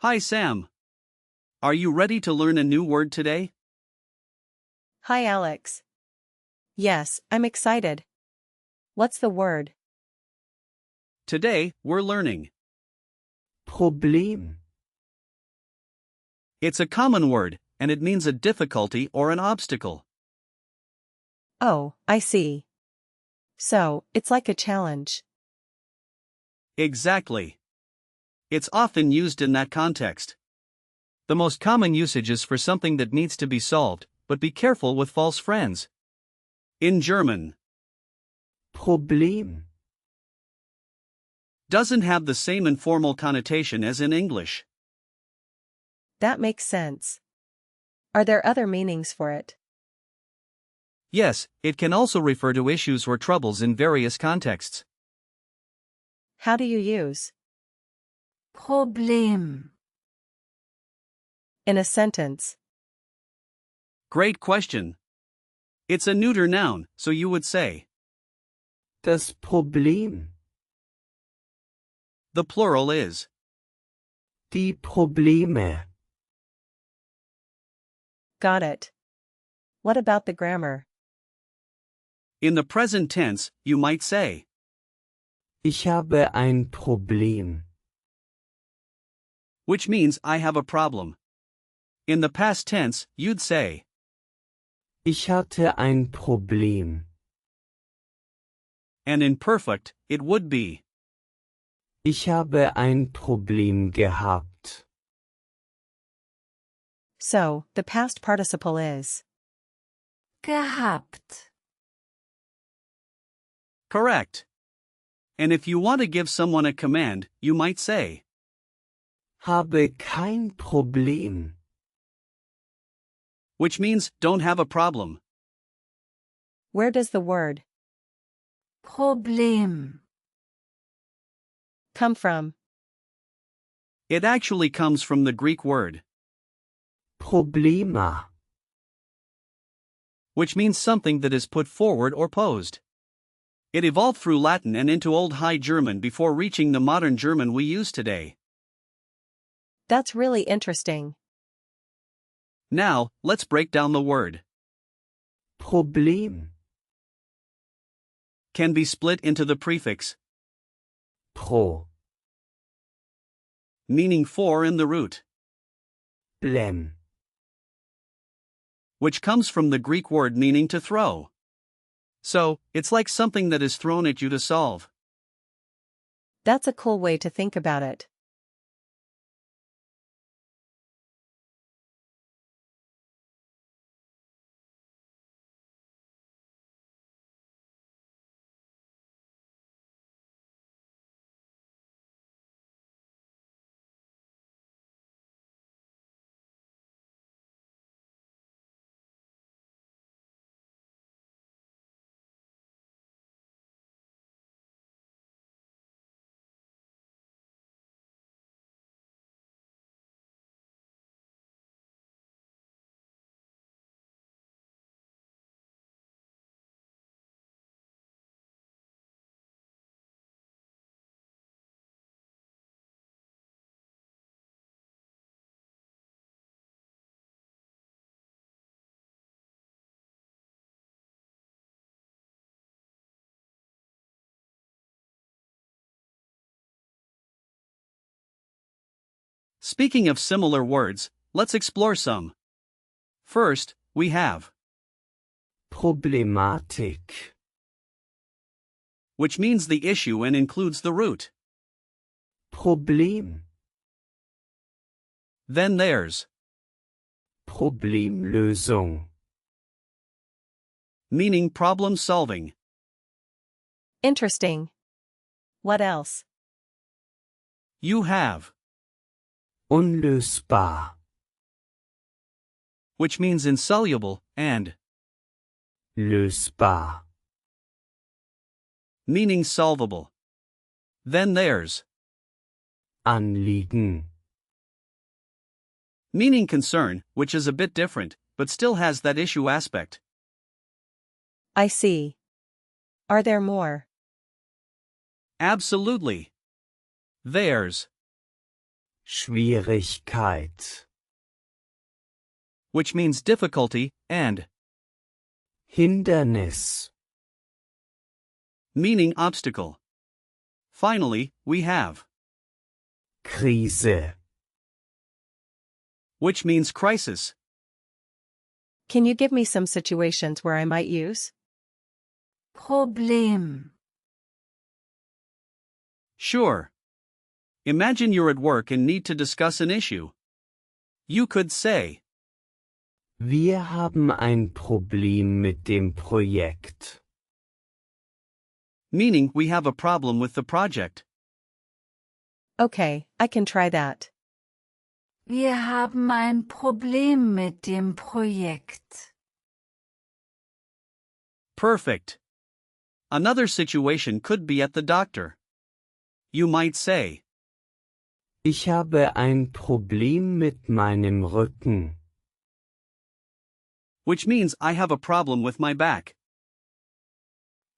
Hi Sam. Are you ready to learn a new word today? Hi Alex. Yes, I'm excited. What's the word? Today, we're learning. Problem. It's a common word, and it means a difficulty or an obstacle. Oh, I see. So, it's like a challenge. Exactly. It's often used in that context. The most common usage is for something that needs to be solved, but be careful with false friends. In German, Problem. doesn't have the same informal connotation as in English. That makes sense. Are there other meanings for it? Yes, it can also refer to issues or troubles in various contexts. How do you use Problem. in a sentence? Great question. It's a neuter noun, so you would say. Das Problem. The plural is. Die Probleme. Got it. What about the grammar? In the present tense, you might say. Ich habe ein Problem. Which means I have a problem. In the past tense, you'd say. Ich hatte ein Problem. And in perfect, it would be. Ich habe ein Problem gehabt. So, the past participle is. Gehabt. Correct. And if you want to give someone a command, you might say. Habe kein Problem. Which means don't have a problem. Where does the word Problem. come from? It actually comes from the Greek word, Problema. which means something that is put forward or posed. It evolved through Latin and into Old High German before reaching the modern German we use today. That's really interesting. Now, let's break down the word. Problem. Can be split into the prefix, Pro. meaning for in the root, Blem. which comes from the Greek word meaning to throw. So, it's like something that is thrown at you to solve. That's a cool way to think about it. Speaking of similar words, let's explore some. First, we have, Problematik. which means the issue and includes the root. Problem. Then there's, Problemlösung. meaning problem solving. Interesting. What else? You have, Unlösbar. which means insoluble, and, Lösbar. meaning solvable. Then there's, Anliegen. meaning concern, which is a bit different, but still has that issue aspect. I see. Are there more? Absolutely. There's, Schwierigkeit, which means difficulty, and Hindernis, meaning obstacle. Finally, we have Krise, which means crisis. Can you give me some situations where I might use? Problem. Sure. Imagine you're at work and need to discuss an issue. You could say, Wir haben ein Problem mit dem Projekt. meaning we have a problem with the project. Okay, I can try that. Wir haben ein Problem mit dem Projekt. Perfect. Another situation could be at the doctor. You might say, Ich habe ein Problem mit meinem Rücken. which means I have a problem with my back.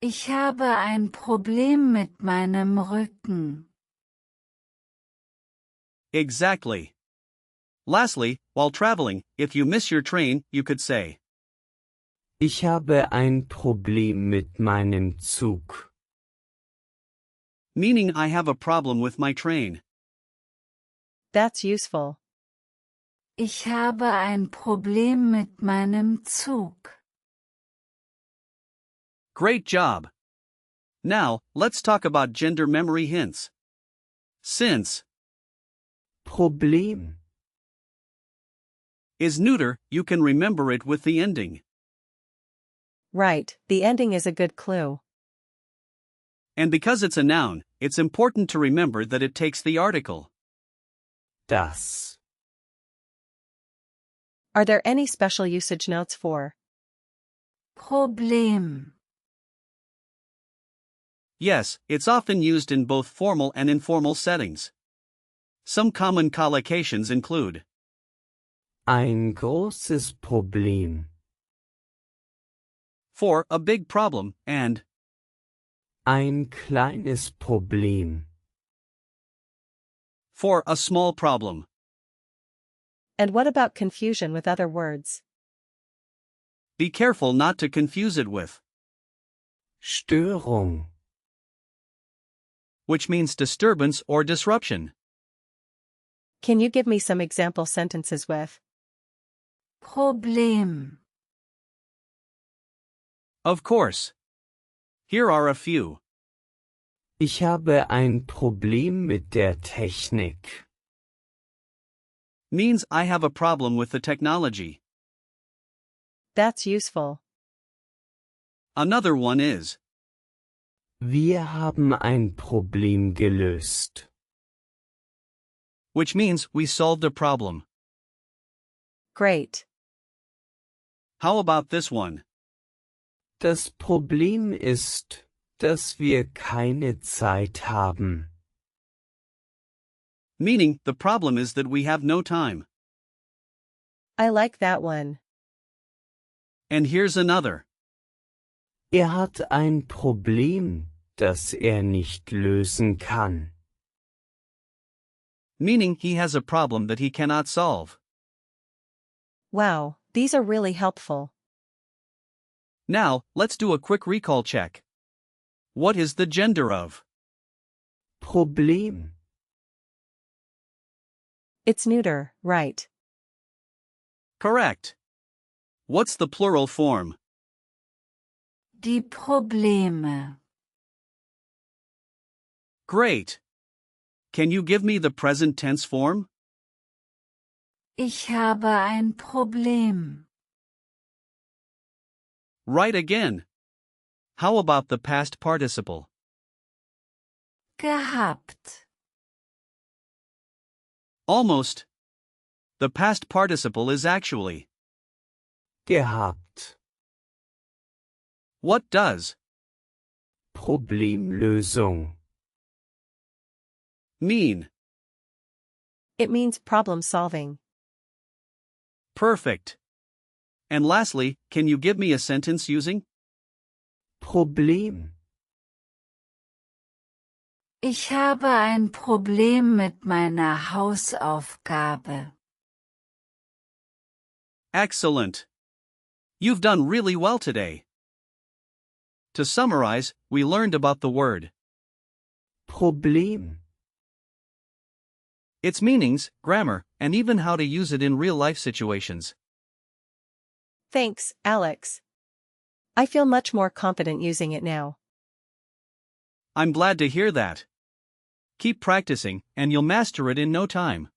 Ich habe ein Problem mit meinem Rücken. Exactly. Lastly, while traveling, if you miss your train, you could say, Ich habe ein Problem mit meinem Zug. meaning I have a problem with my train. That's useful. Ich habe ein Problem mit meinem Zug. Great job. Now, let's talk about gender memory hints. Since Problem, is neuter, you can remember it with the ending. Right, the ending is a good clue. And because it's a noun, it's important to remember that it takes the article. das, Are there any special usage notes for Problem. Yes, it's often used in both formal and informal settings. Some common collocations include ein großes Problem, for a big problem and ein kleines Problem, for a small problem. And what about confusion with other words? Be careful not to confuse it with, Störung, which means disturbance or disruption. Can you give me some example sentences with Problem. Of course. Here are a few. Ich habe ein Problem mit der Technik. Means I have a problem with the technology. That's useful. Another one is, Wir haben ein Problem gelöst. which means we solved a problem. Great. How about this one? Das Problem ist, dass wir keine Zeit haben. Meaning, the problem is that we have no time. I like that one. And here's another. Hat ein Problem, das nicht lösen kann. Meaning he has a problem that he cannot solve. Wow, these are really helpful. Now, let's do a quick recall check. What is the gender of? Problem, It's neuter, right? Correct. What's the plural form? Die Probleme. Great. Can you give me the present tense form? Ich habe ein Problem. Right again. How about the past participle? Gehabt. Almost. The past participle is actually. gehabt. What does Problemlösung. mean? It means problem solving. Perfect. And lastly, can you give me a sentence using Problem. Ich habe ein Problem mit meiner Hausaufgabe. Excellent. You've done really well today. To summarize, we learned about the word, Problem, its meanings, grammar, and even how to use it in real-life situations. Thanks, Alex. I feel much more confident using it now. I'm glad to hear that. Keep practicing, and you'll master it in no time.